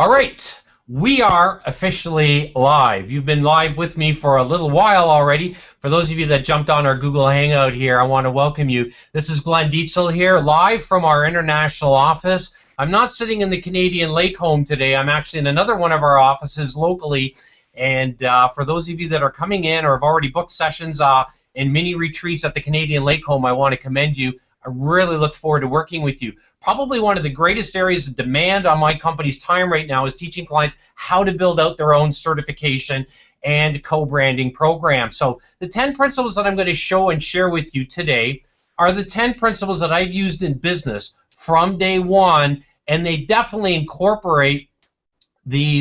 All right, we are officially live. You've been live with me for a little while already. For those of you that jumped on our Google Hangout here, I want to welcome you. This is Glenn Dietzel here, live from our international office. I'm not sitting in the Canadian Lake home today. I'm actually in another one of our offices locally. And for those of you that are coming in or have already booked sessions and mini retreats at the Canadian Lake home, I want to commend you. I really look forward to working with you. Probably one of the greatest areas of demand on my company's time right now is teaching clients how to build out their own certification and co-branding program. So the 10 principles that I'm going to show and share with you today are the 10 principles that I've used in business from day one, and they definitely incorporate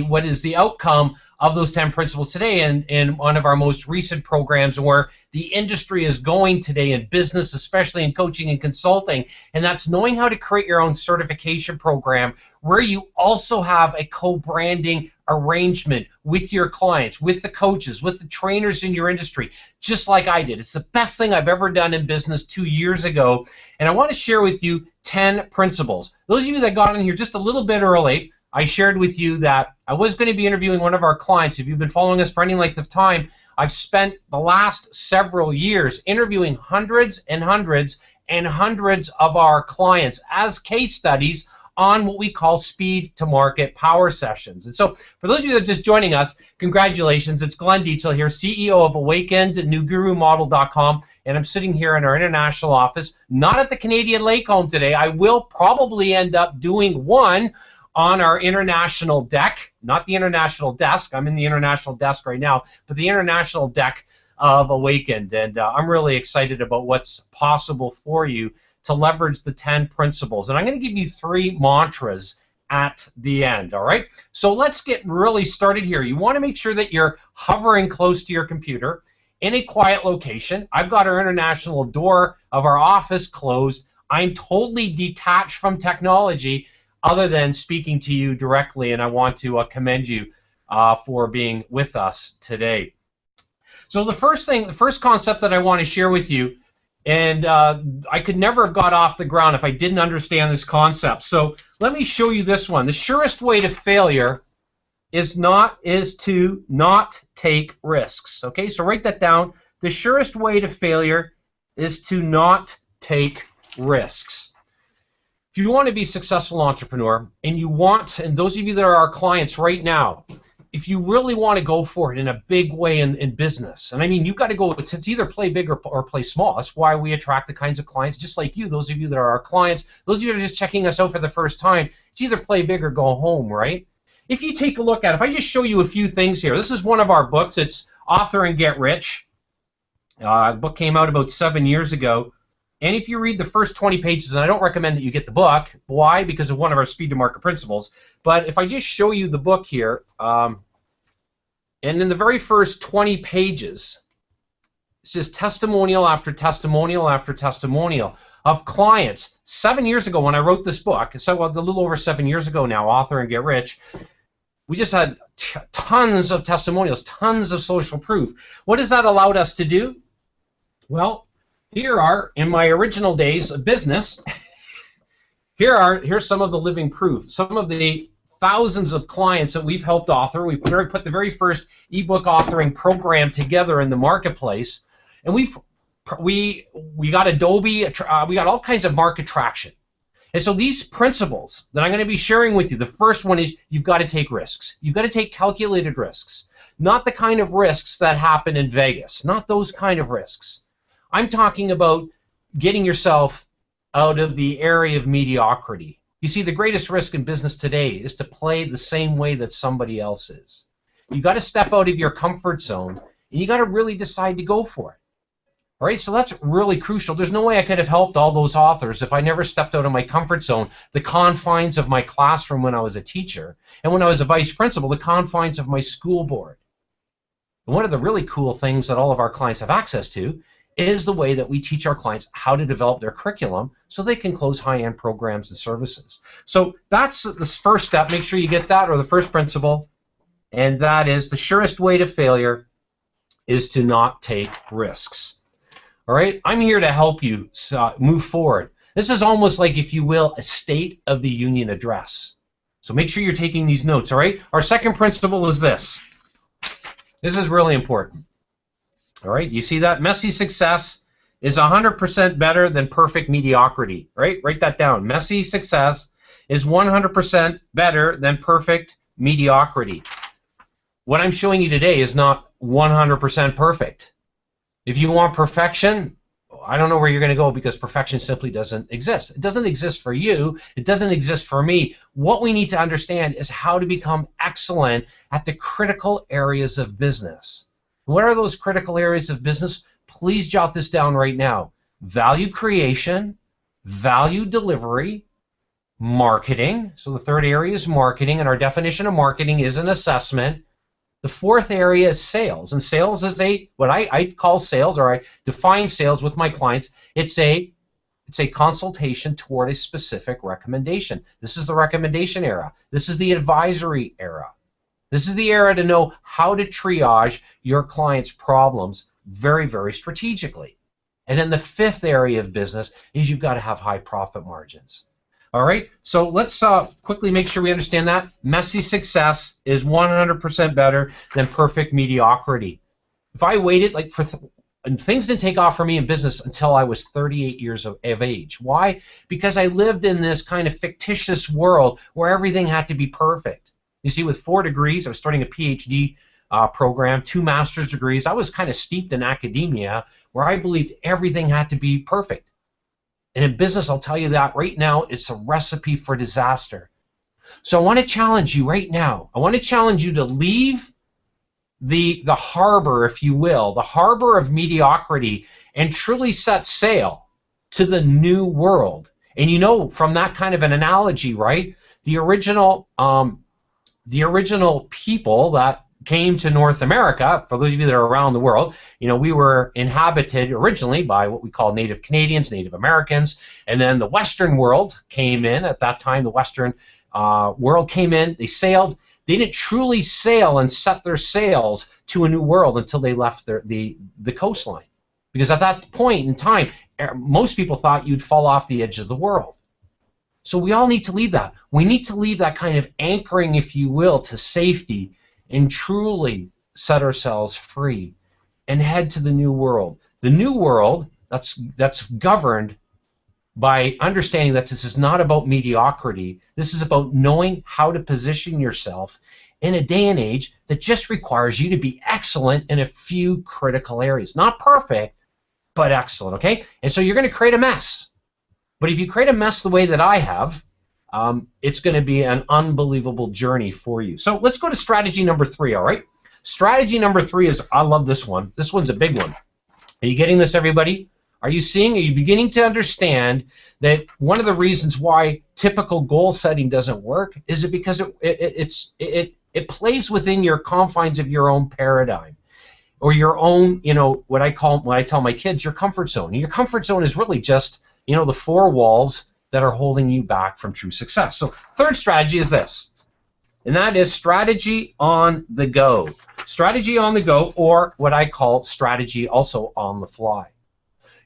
what is the outcome of those 10 principles today in one of our most recent programs where the industry is going today in business, especially in coaching and consulting, and that's knowing how to create your own certification program where you also have a co-branding arrangement with your clients, with the coaches, with the trainers in your industry, just like I did. It's the best thing I've ever done in business 2 years ago, and I want to share with you 10 principles. Those of you that got in here just a little bit early, I shared with you that I was going to be interviewing one of our clients. If you've been following us for any length of time, I've spent the last several years interviewing hundreds and hundreds and hundreds of our clients as case studies on what we call speed to market power sessions. And so for those of you that are just joining us, congratulations. It's Glenn Dietzel here, CEO of AwakenedNewGuruModel.com, and I'm sitting here in our international office, not at the Canadian Lake home today. I will probably end up doing one on our international deck, not the international desk. I'm in the international desk right now, but the international deck of Awakened. And I'm really excited about what's possible for you to leverage the 10 principles. And I'm going to give you 3 mantras at the end, all right? So let's get really started here. You want to make sure that you're hovering close to your computer in a quiet location. I've got our international door of our office closed. I'm totally detached from technology other than speaking to you directly, and I want to commend you for being with us today. So the first concept that I want to share with you, and I could never have got off the ground if I didn't understand this concept. So let me show you this one. The surest way to failure is to not take risks. Okay, so write that down. The surest way to failure is to not take risks. If you want to be a successful entrepreneur, and those of you that are our clients right now, if you really want to go for it in a big way in business, and I mean, you've got to go, it's either play big or play small. That's why we attract the kinds of clients just like you, those of you that are our clients, those of you that are just checking us out for the first time, it's either play big or go home, right? If you take a look at it, if I just show you a few things here, this is one of our books. It's Author and Get Rich. The book came out about 7 years ago. And if you read the first 20 pages, and I don't recommend that you get the book. Why? Because of one of our speed to market principles. But if I just show you the book here, and in the very first 20 pages, it's just testimonial after testimonial after testimonial of clients. 7 years ago when I wrote this book, so a little over 7 years ago now, Author and Get Rich, we just had tons of testimonials, tons of social proof. What has that allowed us to do? Well, in my original days of business, here's some of the living proof. Some of the thousands of clients that we've helped author. We put the very first ebook authoring program together in the marketplace, and we got Adobe, we got all kinds of market traction. And so these principles that I'm going to be sharing with you, the first one is you've got to take risks. You've got to take calculated risks, not the kind of risks that happen in Vegas, not those kind of risks. I'm talking about getting yourself out of the area of mediocrity. You see, the greatest risk in business today is to play the same way that somebody else is. You got to step out of your comfort zone, and you got to really decide to go for it. All right, so that's really crucial. There's no way I could have helped all those authors if I never stepped out of my comfort zone, the confines of my classroom when I was a teacher, and when I was a vice principal, the confines of my school board. And one of the really cool things that all of our clients have access to is the way that we teach our clients how to develop their curriculum so they can close high-end programs and services. So that's the first step. Make sure you get that, or the first principle, and that is the surest way to failure is to not take risks. All right, I'm here to help you move forward. This is almost like, if you will, a State of the Union address. So make sure you're taking these notes, all right? Our second principle is this. This is really important. All right, you see that? Messy success is 100% better than perfect mediocrity, right? Write that down. Messy success is 100% better than perfect mediocrity. What I'm showing you today is not 100% perfect. If you want perfection, I don't know where you're going to go, because perfection simply doesn't exist. It doesn't exist for you. It doesn't exist for me. What we need to understand is how to become excellent at the critical areas of business. What are those critical areas of business? Please jot this down right now. Value creation, value delivery, marketing. So the third area is marketing, and our definition of marketing is an assessment. The fourth area is sales, and sales is what I call sales, or I define sales with my clients. It's a consultation toward a specific recommendation. This is the recommendation era. This is the advisory era. This is the era to know how to triage your client's problems very, very strategically. And then the fifth area of business is you've got to have high profit margins. All right, so let's quickly make sure we understand that. Messy success is 100% better than perfect mediocrity. If I waited, and things didn't take off for me in business until I was 38 years of age. Why? Because I lived in this kind of fictitious world where everything had to be perfect. You see, with 4 degrees, I was starting a PhD program, 2 master's degrees. I was kind of steeped in academia where I believed everything had to be perfect. And in business, I'll tell you that right now, it's a recipe for disaster. So I want to challenge you right now. I want to challenge you to leave the harbor, if you will, the harbor of mediocrity, and truly set sail to the new world. And you know, from that kind of an analogy, right? The original people that came to North America, for those of you that are around the world, you know, we were inhabited originally by what we call Native Canadians, Native Americans, and then the Western world came in. At that time, the Western world came in, they sailed. They didn't truly sail and set their sails to a new world until they left the coastline. Because at that point in time, most people thought you'd fall off the edge of the world. So we all need to leave that. We need to leave that kind of anchoring, if you will, to safety, and truly set ourselves free and head to the new world. The new world that's governed by understanding that this is not about mediocrity. This is about knowing how to position yourself in a day and age that just requires you to be excellent in a few critical areas. Not perfect, but excellent, okay? And so you're going to create a mess. But if you create a mess the way that I have, it's going to be an unbelievable journey for you. So let's go to strategy number 3, all right? Strategy number 3 is, I love this one. This one's a big one. Are you getting this, everybody? Are you beginning to understand that one of the reasons why typical goal setting doesn't work is because it plays within your confines of your own paradigm, or your own, you know, what I tell my kids, your comfort zone. And your comfort zone is really just, you know, the 4 walls that are holding you back from true success. So third strategy is this, and that is strategy on the go. Strategy on the go, or what I call strategy also on the fly.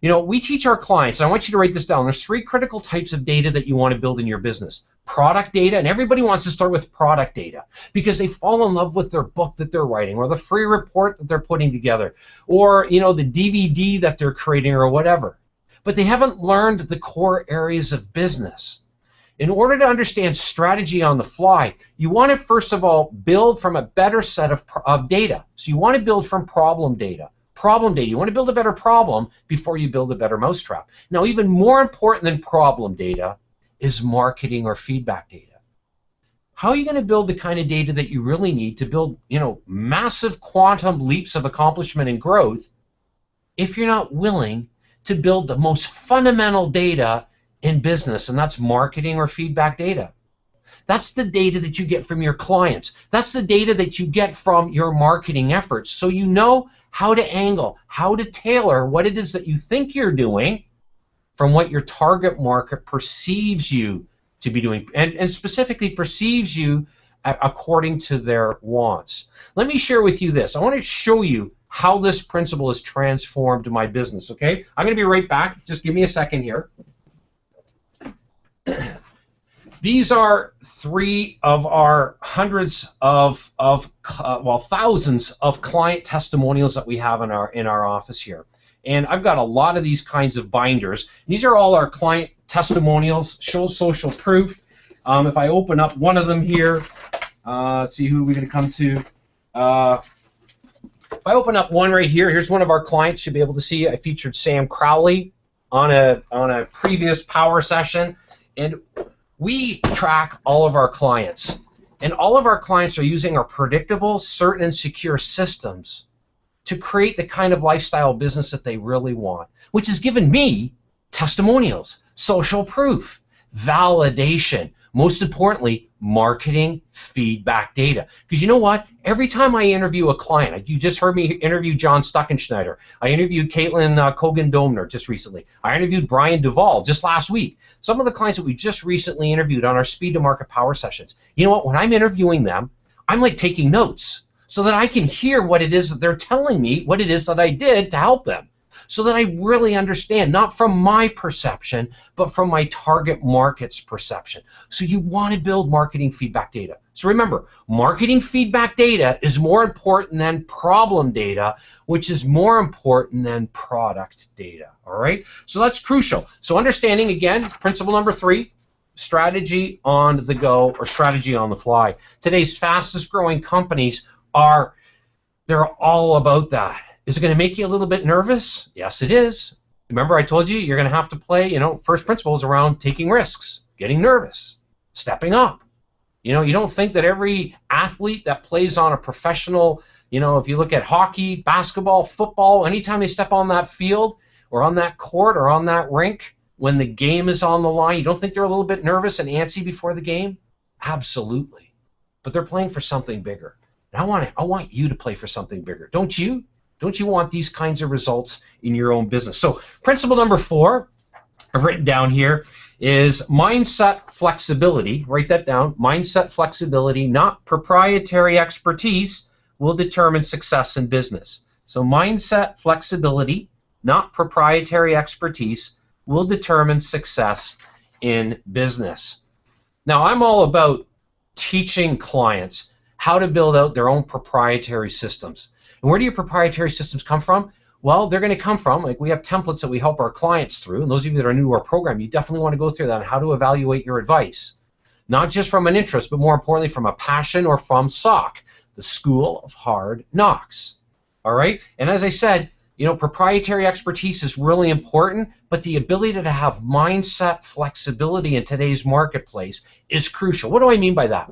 You know, we teach our clients, and I want you to write this down, there's 3 critical types of data that you want to build in your business. Product data, and everybody wants to start with product data because they fall in love with their book that they're writing, or the free report that they're putting together, or, you know, the DVD that they're creating, or whatever. But they haven't learned the core areas of business. In order to understand strategy on the fly, you want to first of all build from a better set of data. So you want to build from problem data. Problem data. You want to build a better problem before you build a better mousetrap. Now, even more important than problem data is marketing or feedback data. How are you going to build the kind of data that you really need to build, you know, massive quantum leaps of accomplishment and growth if you're not willing to build the most fundamental data in business, and that's marketing or feedback data. That's the data that you get from your clients. That's the data that you get from your marketing efforts. So you know how to angle, how to tailor what it is that you think you're doing from what your target market perceives you to be doing, and specifically perceives you according to their wants. Let me share with you this. I want to show you how this principle has transformed my business, okay? I'm going to be right back. Just give me a second here. These are three of our hundreds of well, thousands of client testimonials that we have in our office here. And I've got a lot of these kinds of binders. These are all our client testimonials, show social proof. If I open up one of them here, let's see, who are we going to come to? If I open up one right here, here's one of our clients. You'll be able to see I featured Sam Crowley on a previous power session. And we track all of our clients. And all of our clients are using our predictable, certain, and secure systems to create the kind of lifestyle business that they really want, which has given me testimonials, social proof, validation, most importantly, marketing feedback data. Because you know what? Every time I interview a client, you just heard me interview John Stuckenschneider. I interviewed Caitlin Kogan-Domner just recently. I interviewed Brian Duvall just last week. Some of the clients that we just recently interviewed on our Speed to Market Power sessions. You know what? When I'm interviewing them, I'm like taking notes so that I can hear what it is that they're telling me, what it is that I did to help them, so that I really understand, not from my perception, but from my target market's perception. So you want to build marketing feedback data. So remember, marketing feedback data is more important than problem data, which is more important than product data, all right? So that's crucial. So understanding, again, principle number 3, strategy on the go or strategy on the fly. Today's fastest growing companies they're all about that. Is it going to make you a little bit nervous? Yes, it is. Remember, I told you you're going to have to play, first principles around taking risks, getting nervous, stepping up. You don't think that every athlete that plays on a professional, if you look at hockey, basketball, football, anytime they step on that field or on that court or on that rink, when the game is on the line, you don't think they're a little bit nervous and antsy before the game? Absolutely. But they're playing for something bigger. And I want you to play for something bigger. Don't you? Don't you want these kinds of results in your own business? So principle number 4, I've written down here, is mindset flexibility. Write that down. Mindset flexibility, not proprietary expertise, will determine success in business. So mindset flexibility, not proprietary expertise, will determine success in business. Now, I'm all about teaching clients how to build out their own proprietary systems. And where do your proprietary systems come from? Well, they're going to come from, like we have templates that we help our clients through. And those of you that are new to our program, you definitely want to go through that on how to evaluate your advice. Not just from an interest, but more importantly from a passion or from SOC, the School of Hard Knocks. All right? And as I said, proprietary expertise is really important, but the ability to have mindset flexibility in today's marketplace is crucial. What do I mean by that?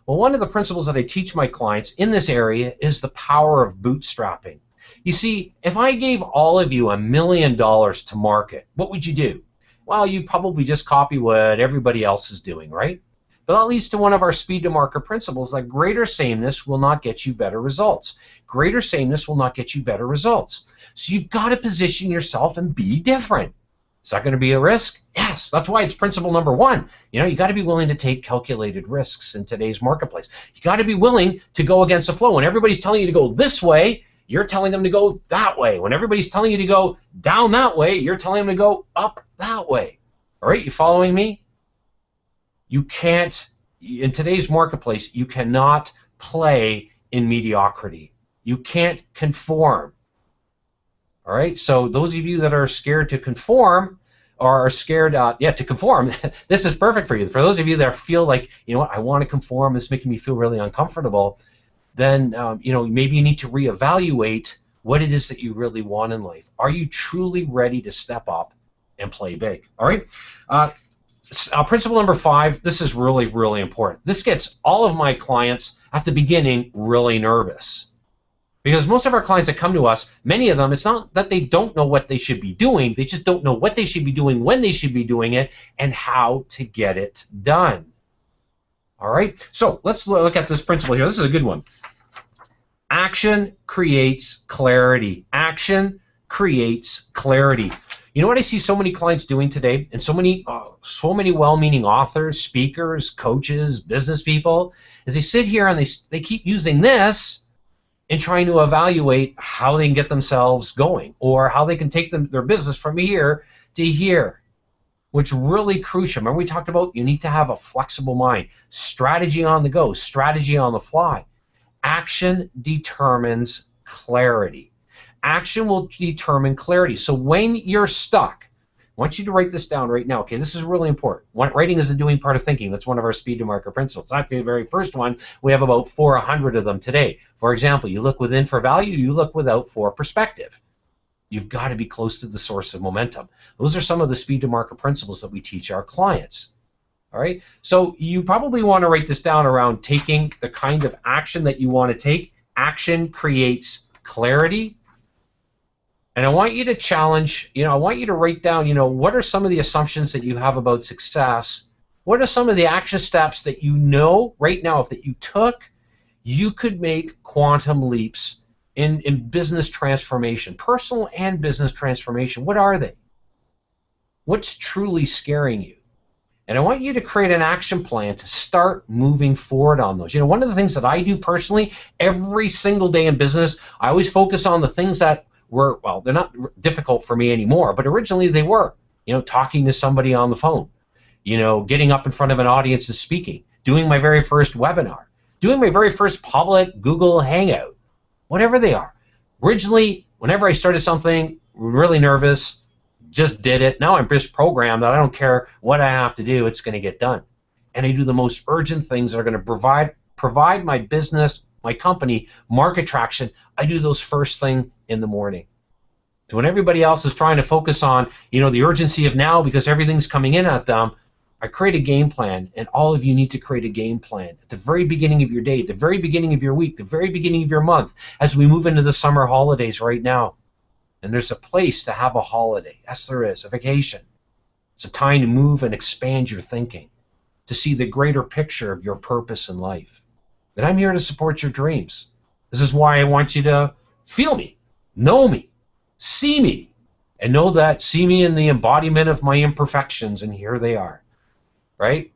Well, one of the principles that I teach my clients in this area is the power of bootstrapping. You see, if I gave all of you $1 million to market, what would you do? Well, you'd probably just copy what everybody else is doing, right? But that leads to one of our speed to market principles, that greater sameness will not get you better results. Greater sameness will not get you better results. So you've got to position yourself and be different. Is that going to be a risk? Yes. That's why it's principle number 1. You got to be willing to take calculated risks in today's marketplace. You got to be willing to go against the flow. When everybody's telling you to go this way, you're telling them to go that way. When everybody's telling you to go down that way, you're telling them to go up that way. All right, you following me? You can't, in today's marketplace, you cannot play in mediocrity. You can't conform. All right, so those of you that are scared to conform or are scared to conform, this is perfect for you. For those of you that feel like, I want to conform, it's making me feel really uncomfortable, then, maybe you need to reevaluate what it is that you really want in life. Are you truly ready to step up and play big? All right. Principle number 5, this is really, really important. This gets all of my clients at the beginning really nervous. Because most of our clients that come to us, many of them, it's not that they don't know what they should be doing. They just don't know what they should be doing, when they should be doing it, and how to get it done. All right? So let's look at this principle here. This is a good one. Action creates clarity. Action creates clarity. You know what I see so many clients doing today, and so many well-meaning authors, speakers, coaches, business people, is they sit here and they keep using this and trying to evaluate how they can get themselves going or how they can take their business from here to here. which really crucial. Remember we talked about you need to have a flexible mind, strategy on the go, strategy on the fly. Action determines clarity. Action will determine clarity. So when you're stuck, I want you to write this down right now. Okay, this is really important. Writing is the doing part of thinking. That's one of our speed to market principles. It's not the very first one. We have about 400 of them today. For example, you look within for value, you look without for perspective. You've got to be close to the source of momentum. Those are some of the speed to market principles that we teach our clients. All right, so you probably want to write this down around taking the kind of action that you want to take. Action creates clarity. And I want you to challenge, I want you to write down, what are some of the assumptions that you have about success? What are some of the action steps that you know right now, if that you took, you could make quantum leaps in business transformation, personal and business transformation? What are they? What's truly scaring you? And I want you to create an action plan to start moving forward on those. One of the things that I do personally every single day in business, I always focus on the things that were, well, they're not difficult for me anymore, but originally they were. Talking to somebody on the phone, getting up in front of an audience and speaking, doing my very first webinar, doing my very first public Google Hangout, whatever they are. Originally, whenever I started something, really nervous, just did it. Now I'm just programmed that I don't care what I have to do, it's going to get done. And I do the most urgent things that are going to provide my business, my company, market traction. I do those first thing in the morning. So when everybody else is trying to focus on, the urgency of now because everything's coming in at them, I create a game plan, and all of you need to create a game plan at the very beginning of your day, the very beginning of your week, the very beginning of your month, as we move into the summer holidays right now. And there's a place to have a holiday. Yes, there is, a vacation. It's a time to move and expand your thinking, to see the greater picture of your purpose in life. And I'm here to support your dreams. This is why I want you to feel me, know me, see me, and know that, see me in the embodiment of my imperfections, and here they are, right?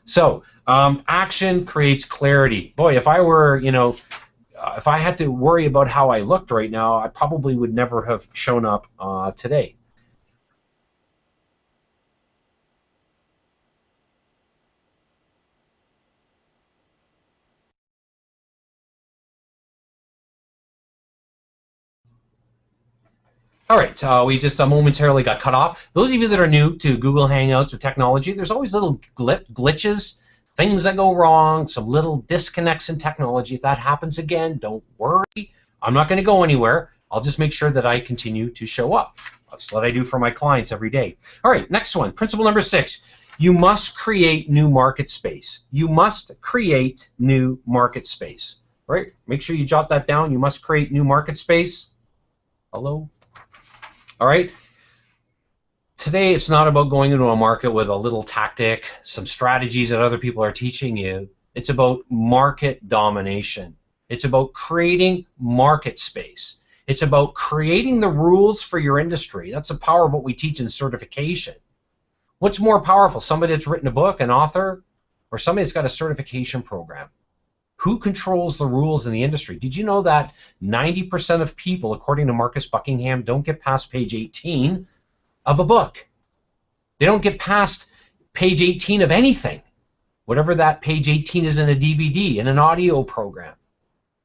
So action creates clarity. Boy, if I were, if I had to worry about how I looked right now, I probably would never have shown up today. All right, we just momentarily got cut off. Those of you that are new to Google Hangouts or technology, there's always little glitches, things that go wrong, some little disconnects in technology. If that happens again, don't worry. I'm not going to go anywhere. I'll just make sure that I continue to show up. That's what I do for my clients every day. All right, next one, principle number 6. You must create new market space. You must create new market space, right? Make sure you jot that down. You must create new market space. Hello? All right. Today, it's not about going into a market with a little tactic, some strategies that other people are teaching you. It's about market domination. It's about creating market space. It's about creating the rules for your industry. That's the power of what we teach in certification. What's more powerful, somebody that's written a book, an author, or somebody that's got a certification program? Who controls the rules in the industry? Did you know that 90% of people, according to Marcus Buckingham, don't get past page 18 of a book? They don't get past page 18 of anything, whatever that page 18 is in a DVD, in an audio program.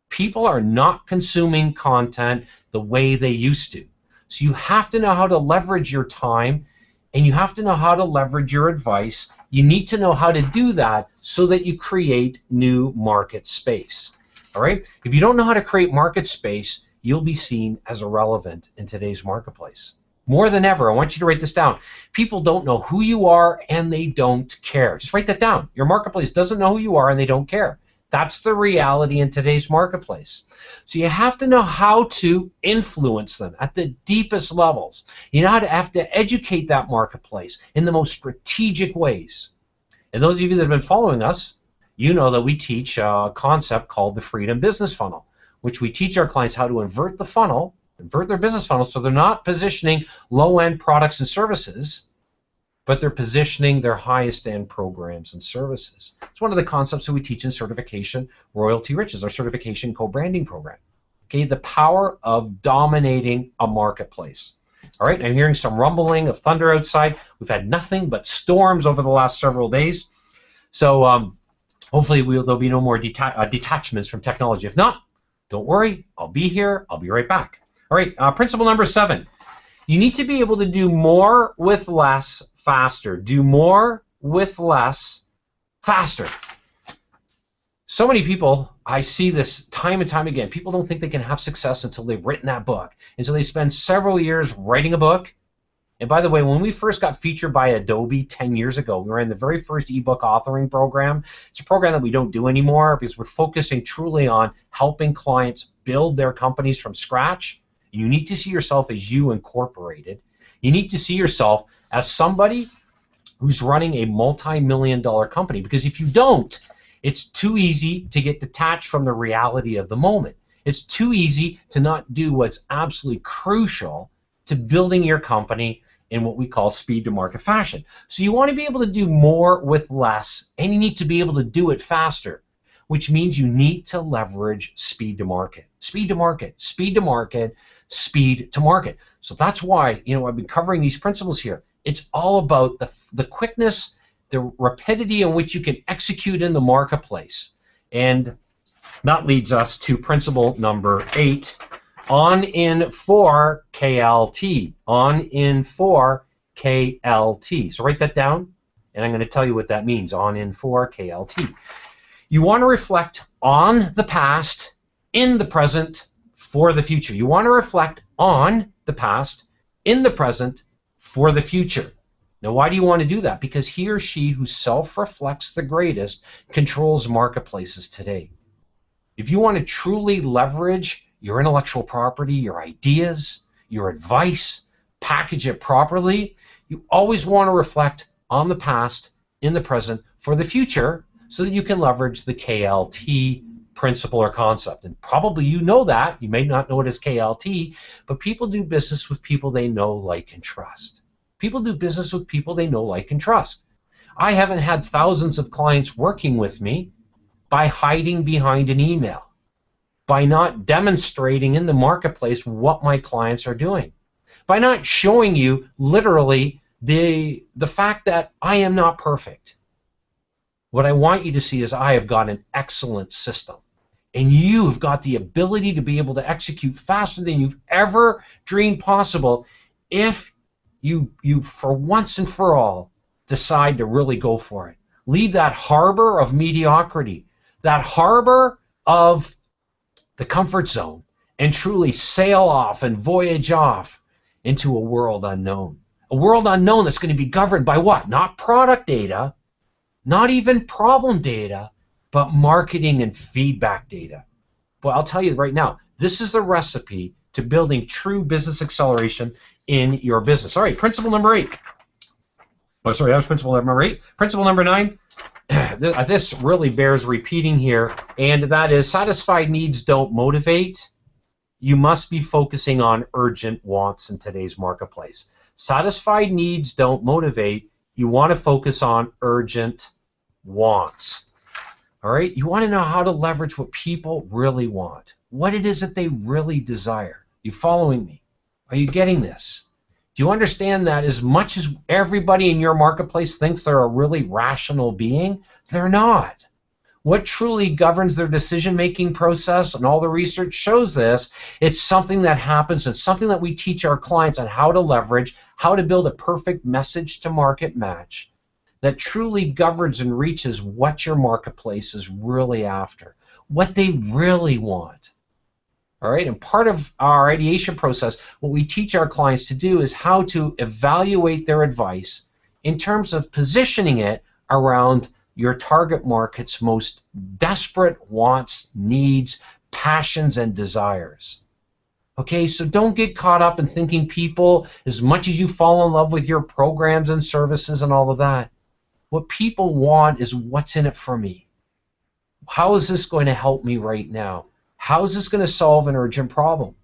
People are not consuming content the way they used to. So you have to know how to leverage your time, and you have to know how to leverage your advice. You need to know how to do that so that you create new market space. All right? If you don't know how to create market space, you'll be seen as irrelevant in today's marketplace. More than ever, I want you to write this down. People don't know who you are, and they don't care. Just write that down. Your marketplace doesn't know who you are, and they don't care. That's the reality in today's marketplace. So you have to know how to influence them at the deepest levels. You know how to have to educate that marketplace in the most strategic ways. And those of you that have been following us, you know that we teach a concept called the Freedom Business Funnel, which we teach our clients how to invert the funnel, invert their business funnel, so they're not positioning low-end products and services, but they're positioning their highest-end programs and services. It's one of the concepts that we teach in Certification Royalty Riches, our certification co-branding program. Okay, the power of dominating a marketplace. All right, I'm hearing some rumbling of thunder outside. We've had nothing but storms over the last several days. So hopefully there'll be no more detachments from technology. If not, don't worry, I'll be here. I'll be right back. All right, principle number 7. You need to be able to do more with less faster. Do more with less faster. So many people, I see this time and time again. People don't think they can have success until they've written that book. And so they spend several years writing a book. And by the way, when we first got featured by Adobe 10 years ago, we were in the very first ebook authoring program. It's a program that we don't do anymore because we're focusing truly on helping clients build their companies from scratch. You need to see yourself as you incorporated. You need to see yourself as somebody who's running a multi-million-dollar company, because if you don't, it's too easy to get detached from the reality of the moment. It's too easy to not do what's absolutely crucial to building your company in what we call speed to market fashion. So you want to be able to do more with less, and you need to be able to do it faster, which means you need to leverage speed to market. Speed to market, speed to market, speed to market. So that's why, I've been covering these principles here. It's all about the quickness, the rapidity in which you can execute in the marketplace. And that leads us to principle number 8, on in for KLT. On in for KLT. So write that down, and I'm going to tell you what that means, on in for KLT. You want to reflect on the past, in the present, for the future. You want to reflect on the past, in the present, for the future. Now, why do you want to do that? Because he or she who self-reflects the greatest controls marketplaces today. If you want to truly leverage your intellectual property, your ideas, your advice, package it properly, you always want to reflect on the past, in the present, for the future, so that you can leverage the KLT principle or concept. And probably you know that. You may not know it as KLT, but people do business with people they know, like, and trust. People do business with people they know, like, and trust. I haven't had thousands of clients working with me by hiding behind an email, by not demonstrating in the marketplace what my clients are doing, by not showing you literally the fact that I am not perfect. What I want you to see is I have got an excellent system, and you've got the ability to be able to execute faster than you've ever dreamed possible if you for once and for all decide to really go for it. Leave that harbor of mediocrity, that harbor of the comfort zone, and truly sail off and voyage off into a world unknown. A world unknown that's going to be governed by what? Not product data, not even problem data, but marketing and feedback data. But I'll tell you right now, this is the recipe to building true business acceleration in your business. All right, principle number 8. Oh, sorry, that was principle number 8. Principle number 9. This really bears repeating here, and that is satisfied needs don't motivate. You must be focusing on urgent wants in today's marketplace. Satisfied needs don't motivate. You want to focus on urgent wants. All right? You want to know how to leverage what people really want, what it is that they really desire. You following me? Are you getting this? Do you understand that as much as everybody in your marketplace thinks they're a really rational being, they're not? What truly governs their decision-making process, and all the research shows this, it's something that happens, and something that we teach our clients on how to leverage, how to build a perfect message to market match that truly governs and reaches what your marketplace is really after, what they really want. All right, and part of our ideation process, what we teach our clients to do is how to evaluate their advice in terms of positioning it around your target market's most desperate wants, needs, passions, and desires. Okay, so don't get caught up in thinking people, as much as you fall in love with your programs and services and all of that, what people want is what's in it for me. How is this going to help me right now? How is this going to solve an urgent problem?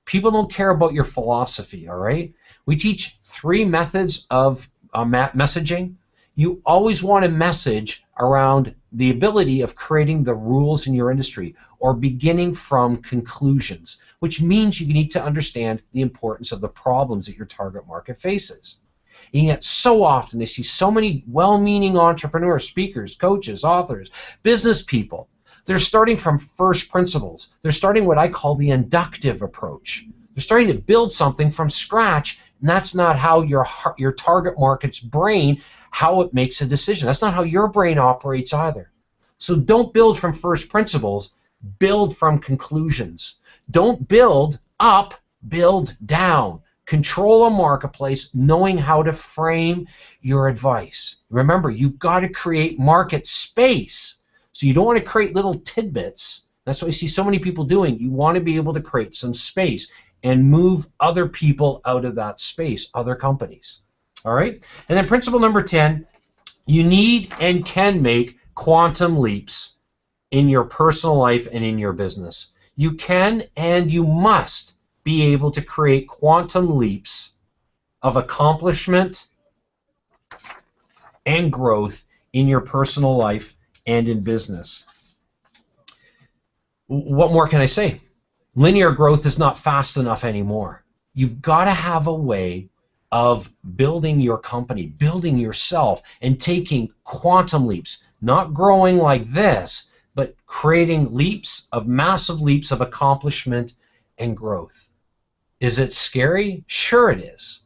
People don't care about your philosophy, all right? We teach 3 methods of messaging. You always want to message around the ability of creating the rules in your industry or beginning from conclusions, which means you need to understand the importance of the problems that your target market faces. And yet so often I see so many well-meaning entrepreneurs, speakers, coaches, authors, business people. They're starting from first principles. They're starting what I call the inductive approach. They're starting to build something from scratch, and that's not how your target market's brain, how it makes a decision. That's not how your brain operates either. So don't build from first principles, build from conclusions. Don't build up, build down. Control a marketplace, knowing how to frame your advice. Remember, you've got to create market space. So you don't want to create little tidbits. That's what I see so many people doing. You want to be able to create some space and move other people out of that space, other companies. All right? And then principle number 10, you need and can make quantum leaps in your personal life and in your business. You can and you must be able to create quantum leaps of accomplishment and growth in your personal life and in business. What more can I say? Linear growth is not fast enough anymore. You've got to have a way of building your company, building yourself, and taking quantum leaps, not growing like this, but creating leaps of massive leaps of accomplishment and growth. Is it scary? Sure it is.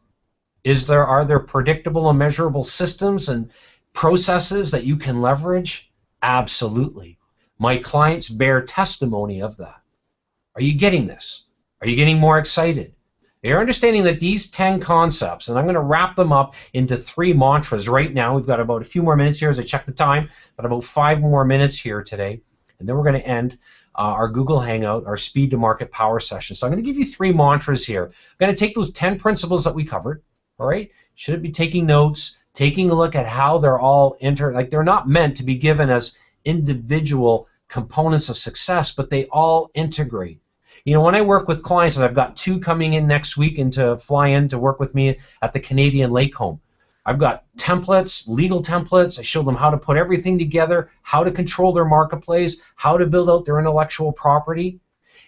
Are there predictable and measurable systems and processes that you can leverage? Absolutely. My clients bear testimony of that. Are you getting this? Are you getting more excited? You're understanding that these 10 concepts, and I'm going to wrap them up into 3 mantras right now. We've got about a few more minutes here as I check the time, but about 5 more minutes here today. And then we're going to end our Google Hangout, our speed to market power session. So I'm going to give you 3 mantras here. I'm going to take those 10 principles that we covered, all right? Should be taking notes, taking a look at how they're all they're not meant to be given as individual components of success, but they all integrate. You know, when I work with clients, and I've got 2 coming in next week and to fly in to work with me at the Canadian Lake Home, I've got templates, legal templates. I show them how to put everything together, how to control their marketplace, how to build out their intellectual property.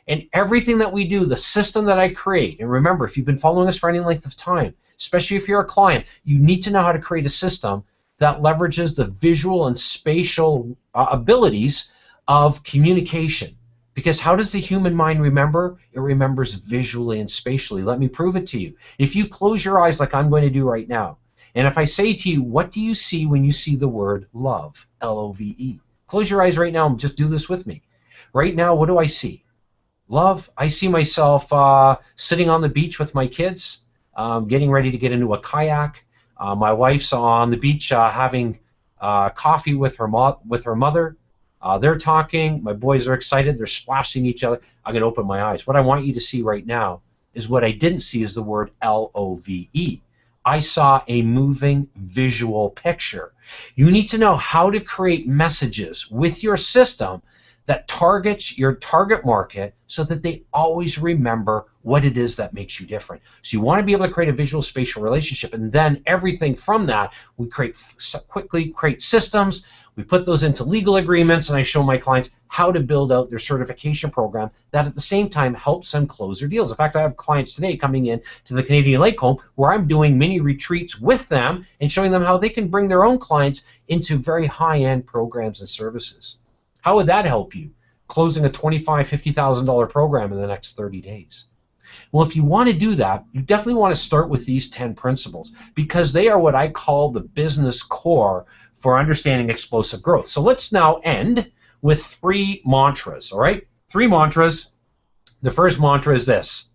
And everything that we do, the system that I create, and remember, if you've been following us for any length of time, especially if you're a client, you need to know how to create a system that leverages the visual and spatial abilities of communication. Because how does the human mind remember? It remembers visually and spatially. Let me prove it to you. If you close your eyes like I'm going to do right now, and if I say to you, what do you see when you see the word love? L-O-V-E. Close your eyes right now and just do this with me. Right now, what do I see? Love. I see myself sitting on the beach with my kids, getting ready to get into a kayak. My wife's on the beach having coffee with her mother. They're talking. My boys are excited. They're splashing each other. I'm going to open my eyes. What I want you to see right now is what I didn't see is the word L-O-V-E. I saw a moving visual picture. You need to know how to create messages with your system that targets your target market so that they always remember what it is that makes you different. So you want to be able to create a visual spatial relationship, and then everything from that, we quickly create systems. We put those into legal agreements, and I show my clients how to build out their certification program that at the same time helps them close their deals. In fact, I have clients today coming in to the Canadian Lake Home where I'm doing mini retreats with them and showing them how they can bring their own clients into very high-end programs and services. How would that help you? Closing a $25,000, $50,000 program in the next 30 days. Well, if you want to do that, you definitely want to start with these 10 principles because they are what I call the business core for understanding explosive growth. So let's now end with 3 mantras, all right? 3 mantras. The first mantra is this.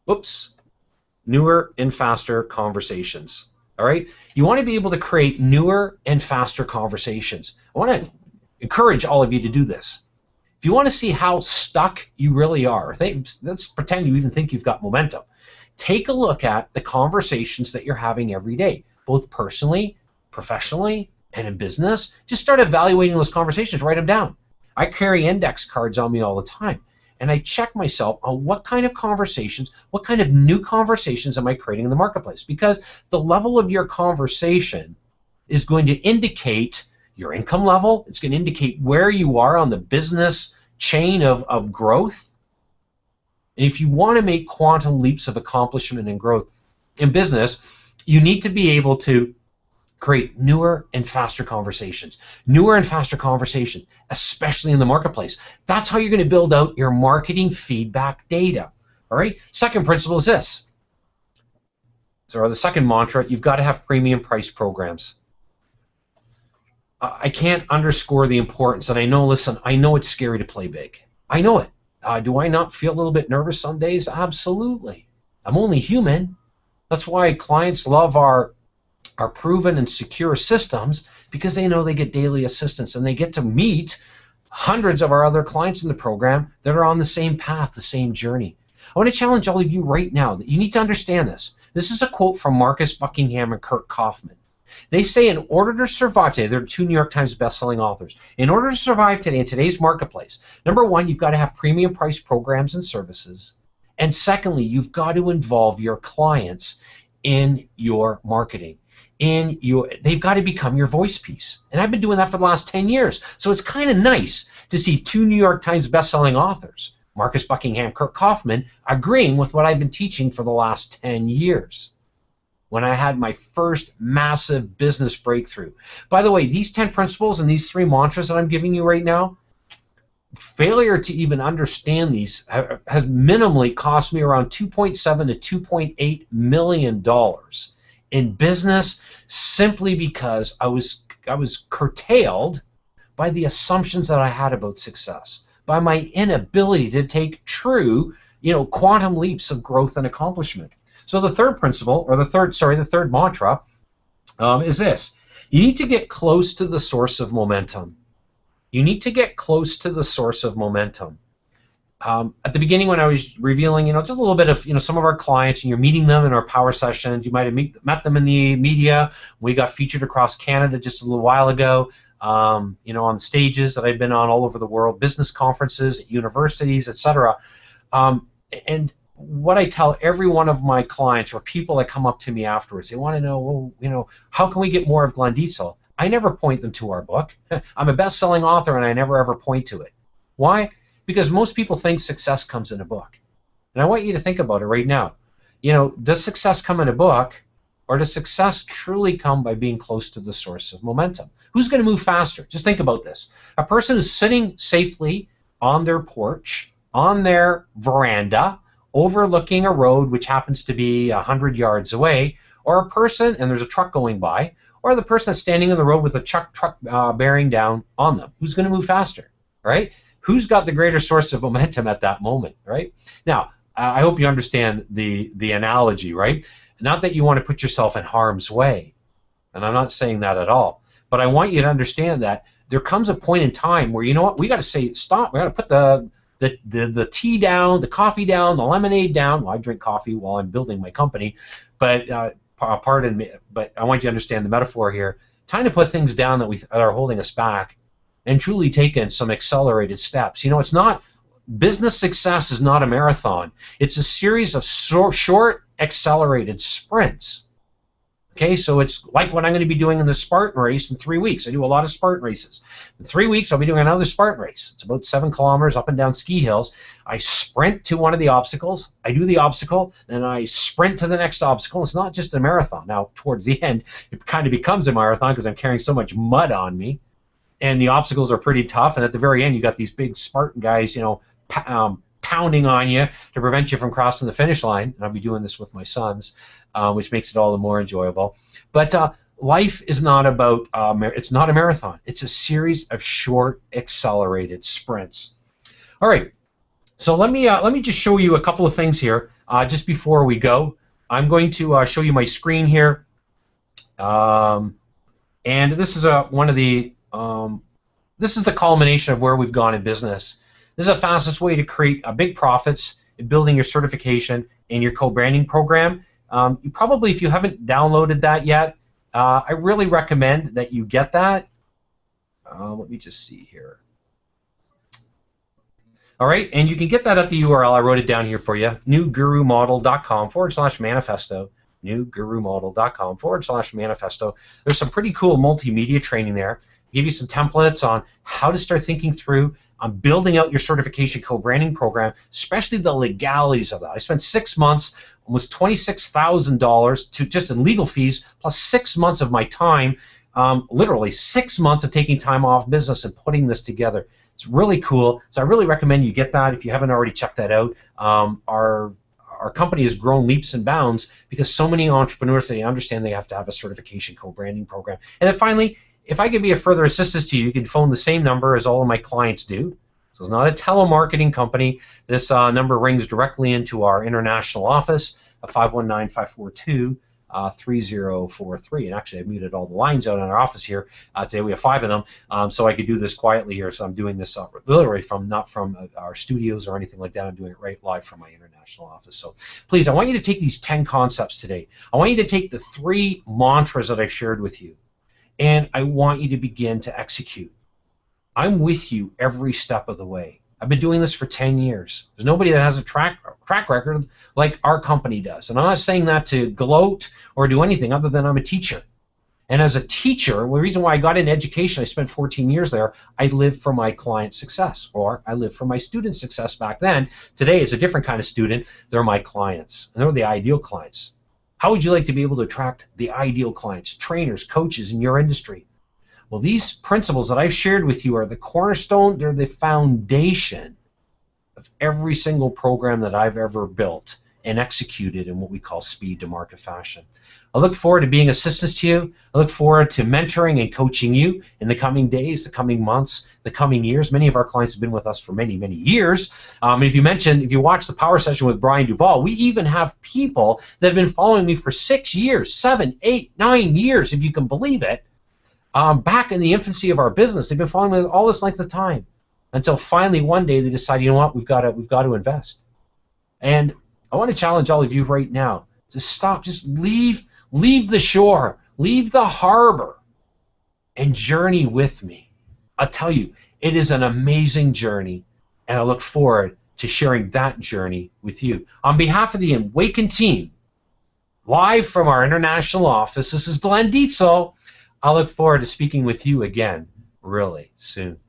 Oops. Newer and faster conversations, all right? You want to be able to create newer and faster conversations. I want to encourage all of you to do this. If you want to see how stuck you really are, let's pretend you even think you've got momentum. Take a look at the conversations that you're having every day, both personally, professionally, and in business. Just start evaluating those conversations, write them down. I carry index cards on me all the time, and I check myself on what kind of conversations, what kind of new conversations am I creating in the marketplace? Because the level of your conversation is going to indicate your income level. It's going to indicate where you are on the business chain of growth. And if you want to make quantum leaps of accomplishment and growth in business, you need to be able to create newer and faster conversations. Newer and faster conversation, especially in the marketplace. That's how you're going to build out your marketing feedback data. All right. Second principle is this. So the second mantra, you've got to have premium price programs. I can't underscore the importance, and I know, listen, I know it's scary to play big. I know it. Do I not feel a little bit nervous some days? Absolutely. I'm only human. That's why clients love our proven and secure systems, because they know they get daily assistance and they get to meet hundreds of our other clients in the program that are on the same path, the same journey. I want to challenge all of you right now that you need to understand this. This is a quote from Marcus Buckingham and Kurt Kaufman. They say, in order to survive today, they're two New York Times bestselling authors. In order to survive today in today's marketplace, number one, you've got to have premium price programs and services. And secondly, you've got to involve your clients in your marketing. They've got to become your voice piece. And I've been doing that for the last 10 years. So it's kind of nice to see two New York Times bestselling authors, Marcus Buckingham, Kurt Kaufman, agreeing with what I've been teaching for the last 10 years. When I had my first massive business breakthrough. By the way, these 10 principles and these 3 mantras that I'm giving you right now, failure to even understand these has minimally cost me around $2.7 to $2.8 million in business, simply because I was curtailed by the assumptions that I had about success, by my inability to take true, quantum leaps of growth and accomplishment. So the third principle, or the third mantra is this. You need to get close to the source of momentum. You need to get close to the source of momentum. At the beginning, when I was revealing, just a little bit of, some of our clients, and you're meeting them in our power sessions, you might have met them in the media. We got featured across Canada just a little while ago, on the stages that I've been on all over the world, business conferences, universities, etc. And what I tell every one of my clients or people that come up to me afterwards, they want to know, well, how can we get more of Glenn Dietzel? I never point them to our book. I'm a best-selling author, and I never ever point to it. Why? Because most people think success comes in a book. And I want you to think about it right now. Does success come in a book, or does success truly come by being close to the source of momentum? Who's going to move faster? Just think about this. A person who's sitting safely on their porch, on their veranda, overlooking a road which happens to be 100 yards away, or a person, and there's a truck going by, or the person that's standing in the road with a truck bearing down on them. Who's going to move faster, right? Who's got the greater source of momentum at that moment, right? Now, I hope you understand the analogy, right? Not that you want to put yourself in harm's way, and I'm not saying that at all, but I want you to understand that there comes a point in time where, we got to say, stop, we got to put the tea down, the coffee down, the lemonade down. Well, I drink coffee while I'm building my company, but pardon me, but I want you to understand the metaphor here. Time to put things down that are holding us back and truly take in some accelerated steps. It's not, business success is not a marathon. It's a series of short accelerated sprints. Okay, so it's like what I'm going to be doing in the Spartan race in 3 weeks. I do a lot of Spartan races. In 3 weeks, I'll be doing another Spartan race. It's about 7 kilometers up and down ski hills. I sprint to one of the obstacles. I do the obstacle, then I sprint to the next obstacle. It's not just a marathon. Now, towards the end, it kind of becomes a marathon because I'm carrying so much mud on me, and the obstacles are pretty tough. And at the very end, you got these big Spartan guys, pounding on you to prevent you from crossing the finish line. And I'll be doing this with my sons, which makes it all the more enjoyable. But life is not about, it's not a marathon. It's a series of short, accelerated sprints. All right, so let me just show you a couple of things here just before we go. I'm going to show you my screen here. And this is one of the, this is the culmination of where we've gone in business. This is the fastest way to create big profits in building your certification and your co-branding program. You probably, if you haven't downloaded that yet, I really recommend that you get that. Let me just see here. All right, and you can get that at the URL. I wrote it down here for you, newgurumodel.com/manifesto. newgurumodel.com/manifesto. There's some pretty cool multimedia training there. give you some templates on how to start thinking through on building out your certification co-branding program, especially the legalities of that. I spent 6 months, almost $26,000 to just in legal fees, plus 6 months of my time, literally 6 months of taking time off business and putting this together. It's really cool. So I really recommend you get that if you haven't already checked that out. Our company has grown leaps and bounds because so many entrepreneurs, they understand they have to have a certification co-branding program. And then finally, if I could be of further assistance to you, you can phone the same number as all of my clients do. So it's not a telemarketing company. This number rings directly into our international office, 519-542-3043. And actually, I've muted all the lines out in our office here. Today we have 5 of them, so I could do this quietly here. So I'm doing this literally not from our studios or anything like that. I'm doing it right live from my international office. So please, I want you to take these 10 concepts today. I want you to take the 3 mantras that I've shared with you, and I want you to begin to execute. I'm with you every step of the way. I've been doing this for 10 years. There's nobody that has a track record like our company does. And I'm not saying that to gloat or do anything other than I'm a teacher. And as a teacher, the reason why I got into education, I spent 14 years there, I lived for my client's success, or I lived for my student's success back then. Today, it's a different kind of student. They're my clients, and they're the ideal clients. How would you like to be able to attract the ideal clients, trainers, coaches in your industry? Well, these principles that I've shared with you are the cornerstone, they're the foundation of every single program that I've ever built and executed in what we call speed to market fashion. I look forward to being assistance to you. I look forward to mentoring and coaching you in the coming days, the coming months, the coming years. Many of our clients have been with us for many, many years. If you watch the power session with Brian Duvall, we even have people that have been following me for 6 years, 7, 8, 9 years, if you can believe it. Back in the infancy of our business, they've been following me all this length of time until finally one day they decide, you know what, we've got to invest. And I want to challenge all of you right now to stop, just leave the shore, leave the harbor, and journey with me. I'll tell you, it is an amazing journey, and I look forward to sharing that journey with you. On behalf of the Awaken team, live from our international office, this is Glenn Dietzel. I look forward to speaking with you again really soon.